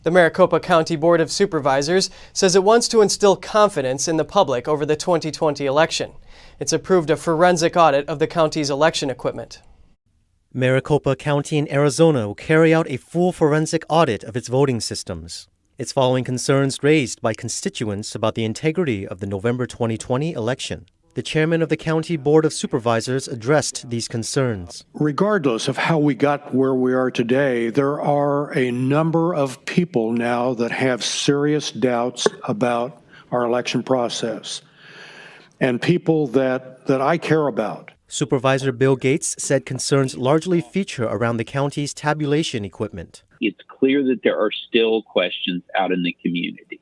The Maricopa County Board of Supervisors says it wants to instill confidence in the public over the 2020 election. It's approved a forensic audit of the county's election equipment. Maricopa County in Arizona will carry out a full forensic audit of its voting systems. It's following concerns raised by constituents about the integrity of the November 2020 election. The chairman of the County Board of Supervisors addressed these concerns. Regardless of how we got where we are today, there are a number of people now that have serious doubts about our election process, and people that I care about. Supervisor Bill Gates said concerns largely feature around the county's tabulation equipment. It's clear that there are still questions out in the community.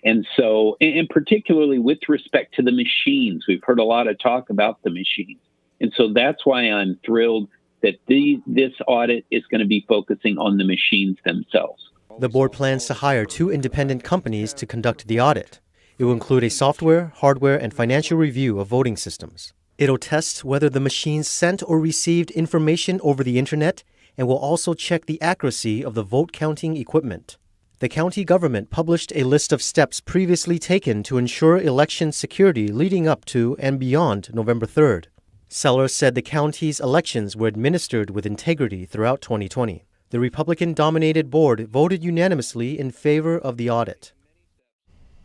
And so, and particularly with respect to the machines, we've heard a lot of talk about the machines. And so that's why I'm thrilled that this audit is going to be focusing on the machines themselves. The board plans to hire 2 independent companies to conduct the audit. It will include a software, hardware, and financial review of voting systems. It'll test whether the machines sent or received information over the internet and will also check the accuracy of the vote counting equipment. The county government published a list of steps previously taken to ensure election security leading up to and beyond November 3rd. Sellers said the county's elections were administered with integrity throughout 2020. The Republican-dominated board voted unanimously in favor of the audit.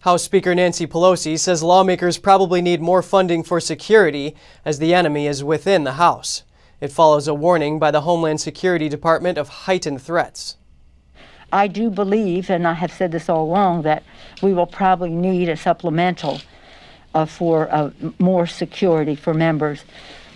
House Speaker Nancy Pelosi says lawmakers probably need more funding for security as the enemy is within the House. It follows a warning by the Homeland Security Department of heightened threats. I do believe, and I have said this all along, that we will probably need a supplemental for more security for members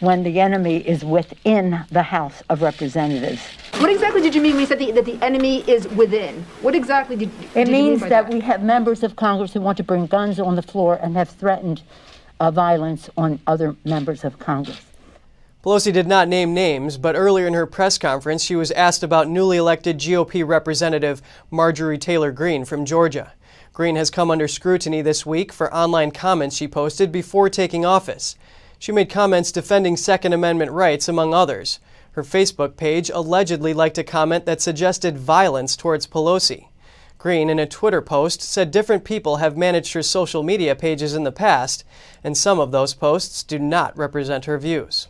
when the enemy is within the House of Representatives. What exactly did you mean when you said that the enemy is within? What exactly did you mean by that? It means that we have members of Congress who want to bring guns on the floor and have threatened violence on other members of Congress. Pelosi did not name names, but earlier in her press conference, she was asked about newly elected GOP Representative Marjorie Taylor Greene from Georgia. Greene has come under scrutiny this week for online comments she posted before taking office. She made comments defending Second Amendment rights, among others. Her Facebook page allegedly liked a comment that suggested violence towards Pelosi. Greene, in a Twitter post, said different people have managed her social media pages in the past, and some of those posts do not represent her views.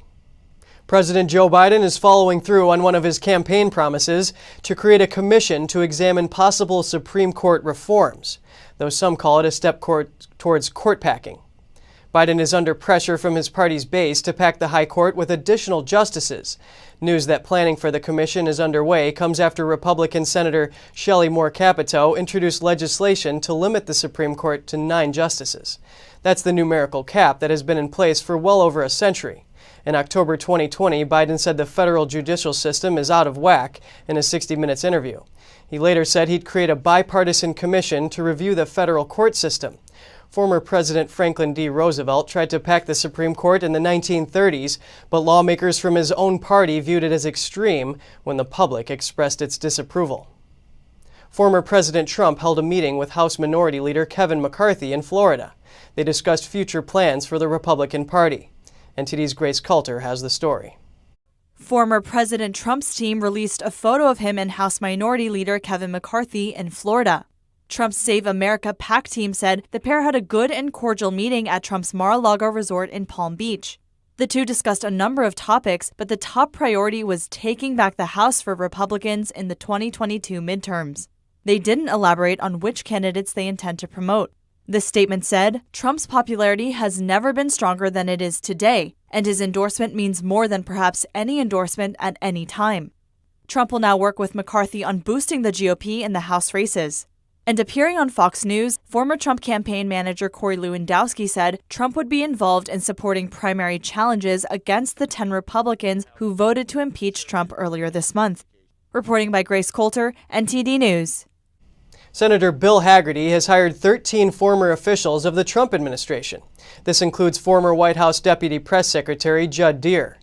President Joe Biden is following through on one of his campaign promises to create a commission to examine possible Supreme Court reforms, though some call it a step towards court packing. Biden is under pressure from his party's base to pack the high court with additional justices. News that planning for the commission is underway comes after Republican Senator Shelley Moore Capito introduced legislation to limit the Supreme Court to 9 justices. That's the numerical cap that has been in place for well over a century. In October 2020, Biden said the federal judicial system is out of whack in a 60 Minutes interview. He later said he'd create a bipartisan commission to review the federal court system. Former President Franklin D. Roosevelt tried to pack the Supreme Court in the 1930s, but lawmakers from his own party viewed it as extreme when the public expressed its disapproval. Former President Trump held a meeting with House Minority Leader Kevin McCarthy in Florida. They discussed future plans for the Republican Party. NTD's Grace Coulter has the story. Former President Trump's team released a photo of him and House Minority Leader Kevin McCarthy in Florida. Trump's Save America PAC team said the pair had a good and cordial meeting at Trump's Mar-a-Lago resort in Palm Beach. The two discussed a number of topics, but the top priority was taking back the House for Republicans in the 2022 midterms. They didn't elaborate on which candidates they intend to promote. The statement said, Trump's popularity has never been stronger than it is today, and his endorsement means more than perhaps any endorsement at any time. Trump will now work with McCarthy on boosting the GOP in the House races. And appearing on Fox News, former Trump campaign manager Corey Lewandowski said Trump would be involved in supporting primary challenges against the 10 Republicans who voted to impeach Trump earlier this month. Reporting by Grace Coulter, NTD News. Senator Bill Hagerty has hired 13 former officials of the Trump administration. This includes former White House Deputy Press Secretary Judd Deere.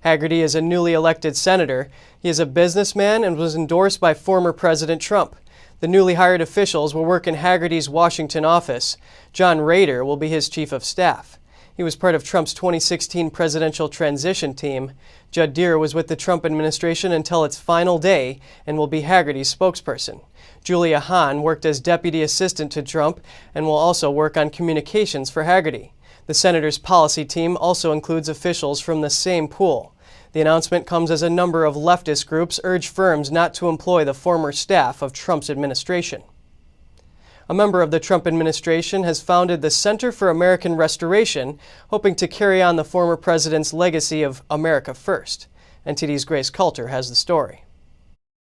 Hagerty is a newly elected senator. He is a businessman and was endorsed by former President Trump. The newly hired officials will work in Hagerty's Washington office. John Rader will be his chief of staff. He was part of Trump's 2016 presidential transition team. Judd Deere was with the Trump administration until its final day and will be Hagerty's spokesperson. Julia Hahn worked as deputy assistant to Trump and will also work on communications for Hagerty. The senator's policy team also includes officials from the same pool. The announcement comes as a number of leftist groups urge firms not to employ the former staff of Trump's administration. A member of the Trump administration has founded the Center for American Restoration, hoping to carry on the former president's legacy of America First. NTD's Grace Coulter has the story.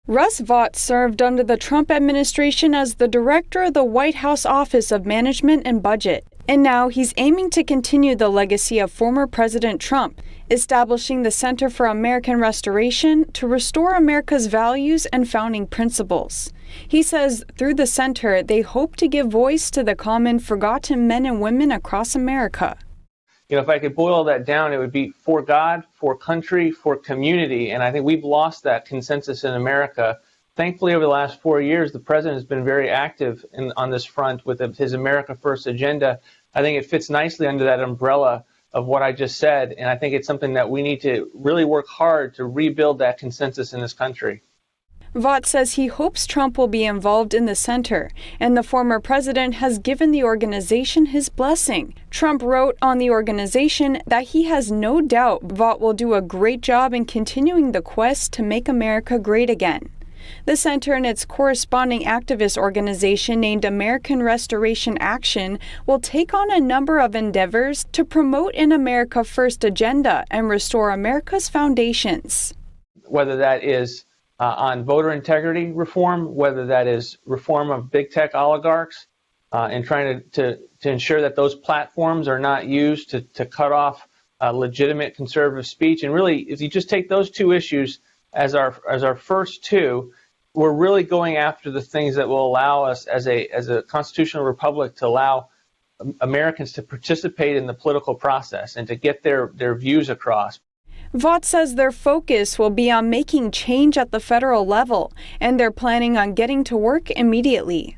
Russ Vought served under the Trump administration as the director of the White House Office of Management and Budget. And now he's aiming to continue the legacy of former President Trump, establishing the Center for American Restoration to restore America's values and founding principles. He says through the center, they hope to give voice to the common forgotten men and women across America. If I could boil that down, it would be for God, for country, for community. And I think we've lost that consensus in America. Thankfully, over the last 4 years, the president has been very active on this front with his America First agenda. I think it fits nicely under that umbrella of what I just said. And I think it's something that we need to really work hard to rebuild that consensus in this country. Vought says he hopes Trump will be involved in the center, and the former president has given the organization his blessing. Trump wrote on the organization that he has no doubt Vought will do a great job in continuing the quest to make America great again. The center and its corresponding activist organization named American Restoration Action will take on a number of endeavors to promote an America First agenda and restore America's foundations. Whether that is on voter integrity reform, whether that is reform of big tech oligarchs, and trying to ensure that those platforms are not used to cut off legitimate conservative speech. And really, if you just take those two issues as our first two, we're really going after the things that will allow us as a constitutional republic to allow Americans to participate in the political process and to get their views across. Vought says their focus will be on making change at the federal level, and they're planning on getting to work immediately.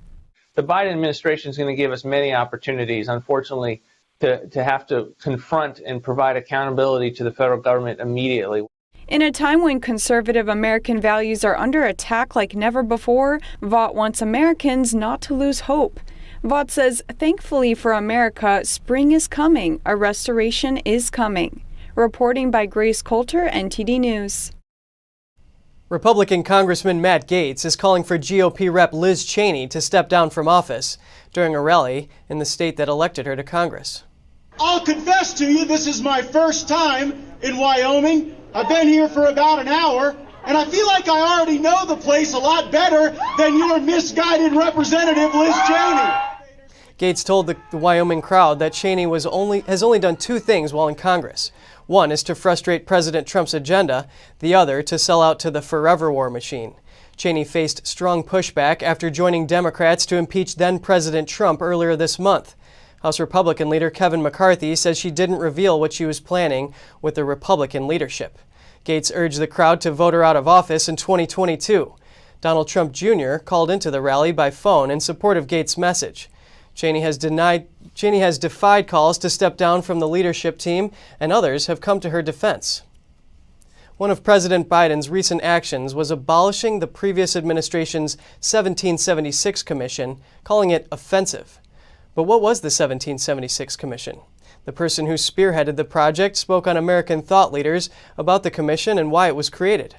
The Biden administration is going to give us many opportunities, unfortunately, to have to confront and provide accountability to the federal government immediately. In a time when conservative American values are under attack like never before, Vought wants Americans not to lose hope. Vought says, thankfully for America, spring is coming. A restoration is coming. Reporting by Grace Coulter, NTD News. Republican Congressman Matt Gaetz is calling for GOP Rep Liz Cheney to step down from office during a rally in the state that elected her to Congress. I'll confess to you, this is my first time in Wyoming. I've been here for about an hour, and I feel like I already know the place a lot better than your misguided representative, Liz Cheney. Gaetz told the Wyoming crowd that Cheney has only done two things while in Congress. One is to frustrate President Trump's agenda, the other to sell out to the forever war machine. Cheney faced strong pushback after joining Democrats to impeach then-President Trump earlier this month. House Republican leader Kevin McCarthy says she didn't reveal what she was planning with the Republican leadership. Gaetz urged the crowd to vote her out of office in 2022. Donald Trump Jr. called into the rally by phone in support of Gaetz' message. Cheney has defied calls to step down from the leadership team, and others have come to her defense. One of President Biden's recent actions was abolishing the previous administration's 1776 Commission, calling it offensive. But what was the 1776 Commission? The person who spearheaded the project spoke on American thought leaders about the commission and why it was created.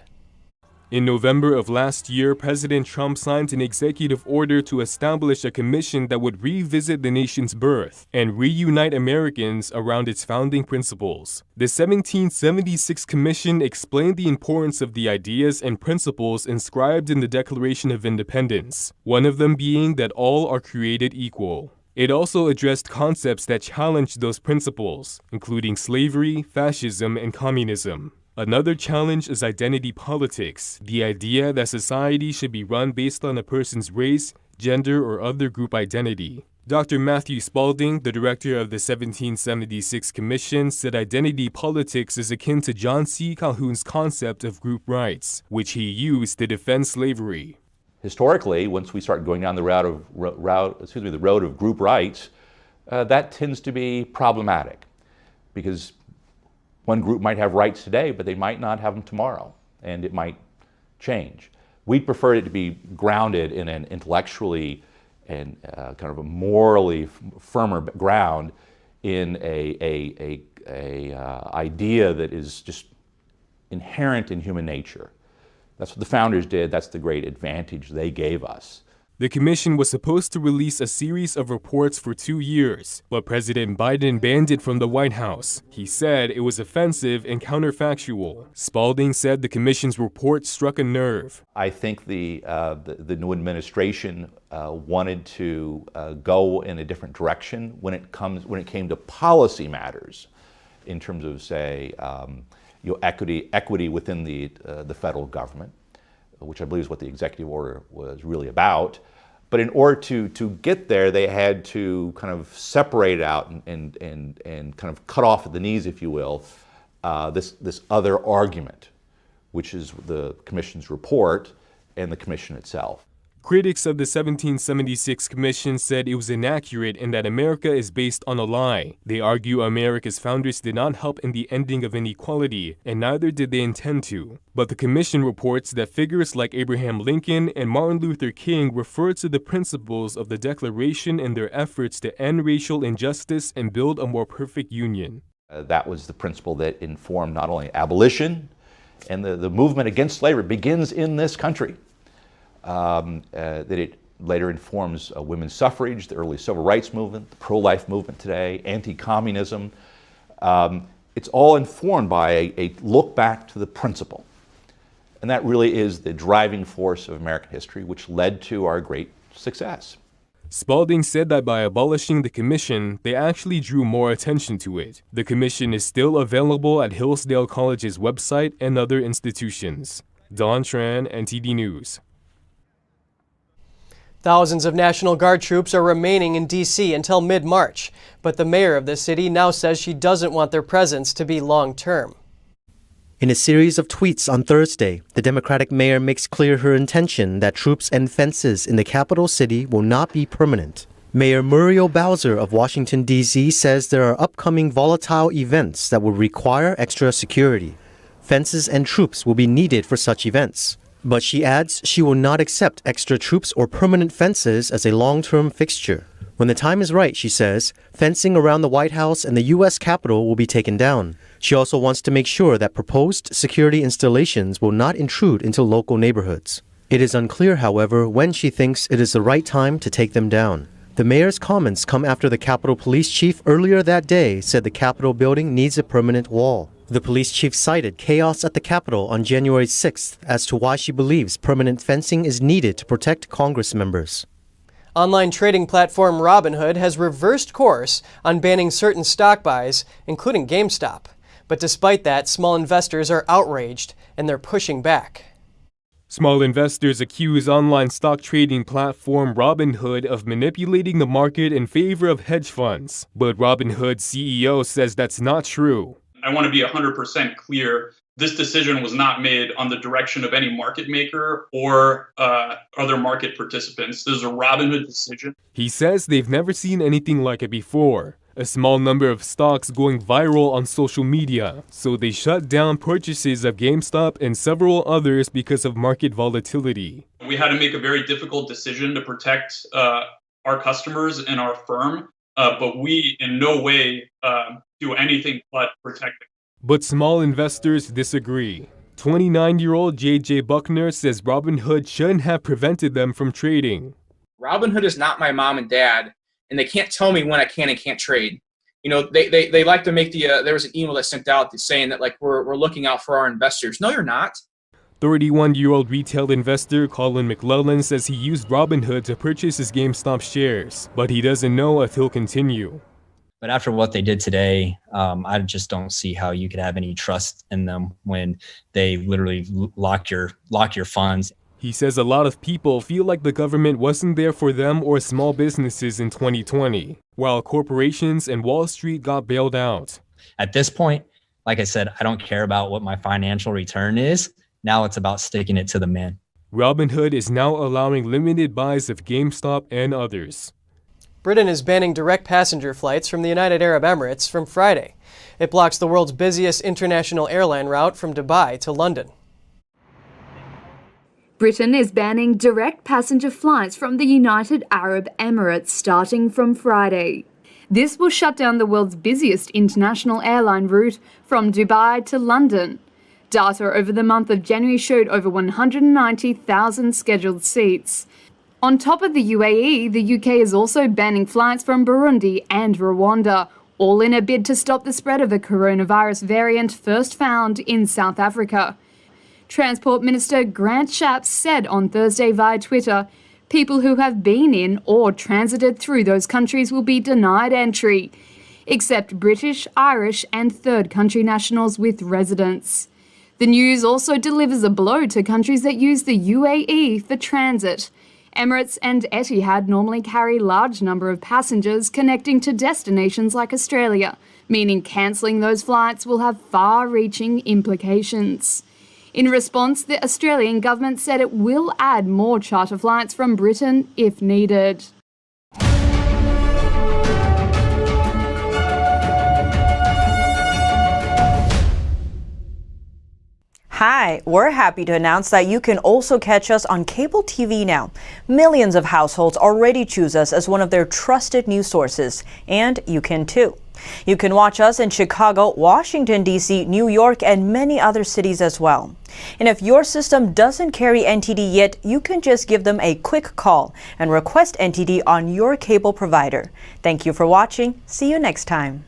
In November of last year, President Trump signed an executive order to establish a commission that would revisit the nation's birth and reunite Americans around its founding principles. The 1776 Commission explained the importance of the ideas and principles inscribed in the Declaration of Independence, one of them being that all are created equal. It also addressed concepts that challenged those principles, including slavery, fascism, and communism. Another challenge is identity politics, the idea that society should be run based on a person's race, gender, or other group identity. Dr. Matthew Spalding, the director of the 1776 Commission, said identity politics is akin to John C. Calhoun's concept of group rights, which he used to defend slavery. Historically, once we start going down the road of group rights, that tends to be problematic because one group might have rights today, but they might not have them tomorrow, and it might change. We'd prefer it to be grounded in an intellectually and kind of a morally firmer ground in a idea that is just inherent in human nature. That's what the founders did. That's the great advantage they gave us. The commission was supposed to release a series of reports for 2 years, but President Biden banned it from the White House. He said it was offensive and counterfactual. Spalding said the commission's report struck a nerve. I think the new administration wanted to go in a different direction when it came to policy matters, in terms of, say, equity within the federal government, which I believe is what the executive order was really about. But in order to get there, they had to kind of separate out and kind of cut off at the knees, if you will, this other argument, which is the commission's report and the commission itself. Critics of the 1776 Commission said it was inaccurate and that America is based on a lie. They argue America's founders did not help in the ending of inequality, and neither did they intend to. But the Commission reports that figures like Abraham Lincoln and Martin Luther King refer to the principles of the Declaration in their efforts to end racial injustice and build a more perfect union. That was the principle that informed not only abolition, and the movement against slavery begins in this country. That it later informs women's suffrage, the early civil rights movement, the pro-life movement today, anti-communism. It's all informed by a look back to the principle. And that really is the driving force of American history, which led to our great success. Spalding said that by abolishing the commission, they actually drew more attention to it. The commission is still available at Hillsdale College's website and other institutions. Don Tran, NTD News. Thousands of National Guard troops are remaining in D.C. until mid-March, but the mayor of the city now says she doesn't want their presence to be long-term. In a series of tweets on Thursday, the Democratic mayor makes clear her intention that troops and fences in the capital city will not be permanent. Mayor Muriel Bowser of Washington, D.C. says there are upcoming volatile events that will require extra security. Fences and troops will be needed for such events. But she adds she will not accept extra troops or permanent fences as a long-term fixture. When the time is right, she says, fencing around the White House and the U.S. Capitol will be taken down. She also wants to make sure that proposed security installations will not intrude into local neighborhoods. It is unclear, however, when she thinks it is the right time to take them down. The mayor's comments come after the Capitol Police Chief earlier that day said the Capitol building needs a permanent wall. The police chief cited chaos at the Capitol on January 6th as to why she believes permanent fencing is needed to protect Congress members. Online trading platform Robinhood has reversed course on banning certain stock buys, including GameStop. But despite that, small investors are outraged and they're pushing back. Small investors accuse online stock trading platform Robinhood of manipulating the market in favor of hedge funds. But Robinhood's CEO says that's not true. I want to be 100% clear. This decision was not made on the direction of any market maker or other market participants. This is a Robinhood decision. He says they've never seen anything like it before. A small number of stocks going viral on social media, so they shut down purchases of GameStop and several others because of market volatility. We had to make a very difficult decision to protect our customers and our firm, but we in no way do anything but protect it. But small investors disagree. 29-year-old J.J. Buckner says Robinhood shouldn't have prevented them from trading. Robinhood is not my mom and dad, and they can't tell me when I can and can't trade. You know, they like to make the, there was an email that sent out saying that, like, we're looking out for our investors. No, you're not. 31-year-old retail investor Colin McClellan says he used Robinhood to purchase his GameStop shares, but he doesn't know if he'll continue. But after what they did today, I just don't see how you could have any trust in them when they literally lock your funds. He says a lot of people feel like the government wasn't there for them or small businesses in 2020, while corporations and Wall Street got bailed out. At this point, like I said, I don't care about what my financial return is. Now it's about sticking it to the man. Robinhood is now allowing limited buys of GameStop and others. Britain is banning direct passenger flights from the United Arab Emirates from Friday. It blocks the world's busiest international airline route from Dubai to London. Britain is banning direct passenger flights from the United Arab Emirates starting from Friday. This will shut down the world's busiest international airline route from Dubai to London. Data over the month of January showed over 190,000 scheduled seats. On top of the UAE, the UK is also banning flights from Burundi and Rwanda, all in a bid to stop the spread of a coronavirus variant first found in South Africa. Transport Minister Grant Shapps said on Thursday via Twitter, people who have been in or transited through those countries will be denied entry, except British, Irish and third country nationals with residence. The news also delivers a blow to countries that use the UAE for transit. Emirates and Etihad normally carry a large number of passengers connecting to destinations like Australia, meaning cancelling those flights will have far-reaching implications. In response, the Australian government said it will add more charter flights from Britain if needed. Hi, we're happy to announce that you can also catch us on cable TV now. Millions of households already choose us as one of their trusted news sources, and you can too. You can watch us in Chicago, Washington, D.C., New York, and many other cities as well. And if your system doesn't carry NTD yet, you can just give them a quick call and request NTD on your cable provider. Thank you for watching. See you next time.